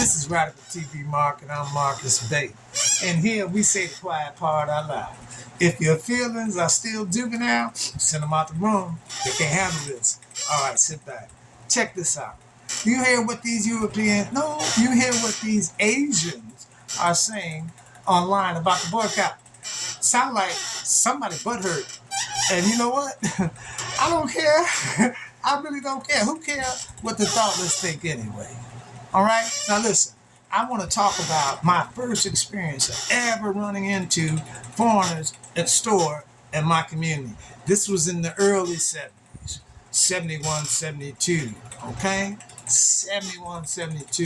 This is Radical TV Mark, and I'm Marcus Bay. And here we say the quiet part out loud. If your feelings are still juvenile, send them out the room. They can't handle this. All right, sit back. Check this out. You hear what these Europeans, no, you hear what these Asians are saying online about the boycott. Sound like somebody butthurt. And you know what? I don't care. I really don't care. Who cares what the thoughtless think anyway? All right? Now listen, I want to talk about my first experience of ever running into foreigners at store in my community. This was in the early 70s, 71, 72, okay? 71, 72,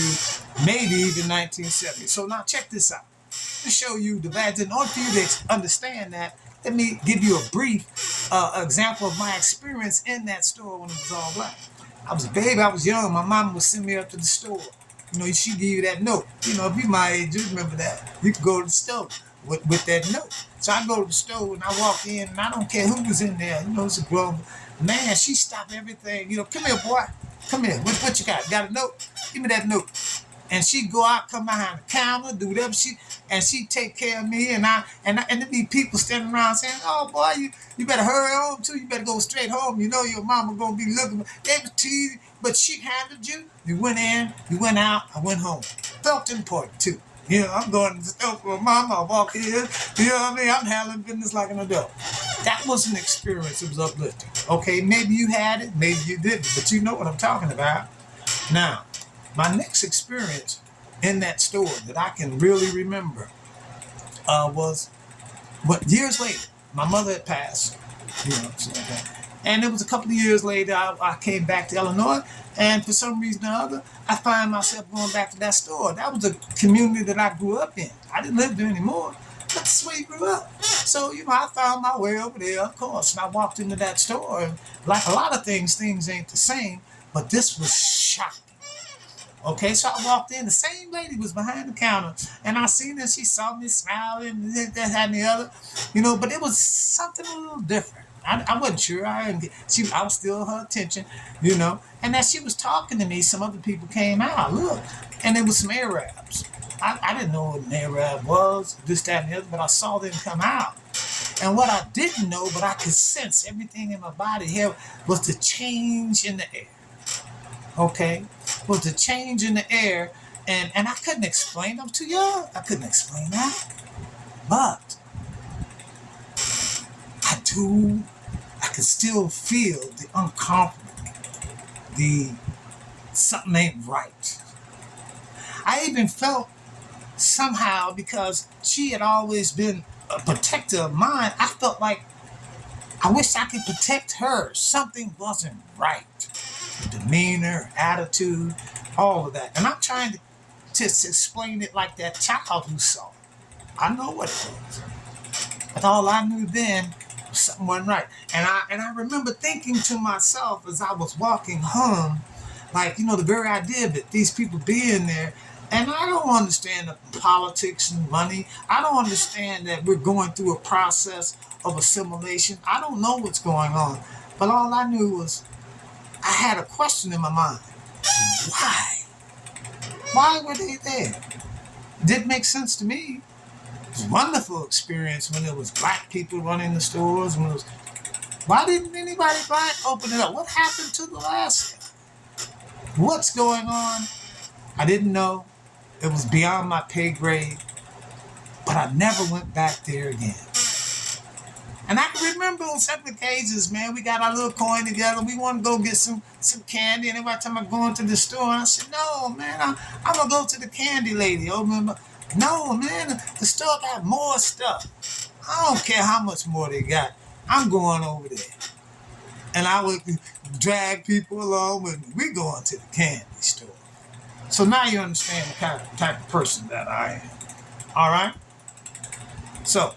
maybe even 1970. So now check this out. To show you the bad. In order for you to understand that, let me give you a brief example of my experience in that store when it was all black. I was a baby, I was young. My mom would send me up to the store. You know, she'd give you that note. You know, if you're my age, you remember that. You could go to the store with that note. So I go to the store and I walk in and I don't care who was in there. You know, it's a grown man. She stopped everything. You know, come here, boy. Come here. What you got? Got a note? Give me that note. And she'd go out, come behind the counter, do whatever she'd take care of me, and there'd be people standing around saying, "Oh boy, you better hurry home too. You better go straight home. You know your mama gonna be looking." They was teasing, but she handled you. You went in, you went out, I went home. Felt important too. You know, I'm going to the store for mama. I walk in, you know what I mean? I'm handling business like an adult. That was an experience. It was uplifting. Okay, maybe you had it, maybe you didn't, but you know what I'm talking about. Now, my next experience in that store that I can really remember was years later. My mother had passed, you know, something like that. And it was a couple of years later, I came back to Illinois, and for some reason or other, I find myself going back to that store. That was a community that I grew up in. I didn't live there anymore, but that's where you grew up. So, you know, I found my way over there, of course, and I walked into that store, and like a lot of things ain't the same, but this was shocking. Okay, so I walked in. The same lady was behind the counter, and I seen her. She saw me smiling, that, and the other, you know. But it was something a little different. I wasn't sure. I was still her attention, you know. And as she was talking to me, some other people came out. Look, and there was some Arabs. I didn't know what an Arab was, this, that, and the other, but I saw them come out. And what I didn't know, but I could sense everything in my body here, was the change in the air. Okay, was the change in the air, and I couldn't explain. I'm too young. I couldn't explain that. But I could still feel the uncomfortable, the something ain't right. I even felt somehow, because she had always been a protector of mine, I felt like I wish I could protect her. Something wasn't right. Demeanor, attitude, all of that. And I'm trying to explain it like that child who saw it. I know what it was. But all I knew then was something wasn't right. And I remember thinking to myself as I was walking home, like, you know, the very idea that these people being there, and I don't understand the politics and money. I don't understand that we're going through a process of assimilation. I don't know what's going on. But all I knew was I had a question in my mind. Why? Why were they there? It didn't make sense to me. It was a wonderful experience when there was black people running the stores. Why didn't anybody black open it up? What happened to the last guy? What's going on? I didn't know. It was beyond my pay grade. But I never went back there again. And I can remember on several occasions, man, we got our little coin together. We want to go get some candy. And every time I'm going to the store, and I said, no, man, I'm going to go to the candy lady. Oh, remember? No, man, the store got more stuff. I don't care how much more they got. I'm going over there. And I would drag people along with me. We going to the candy store. So now you understand the type of person that I am. All right? So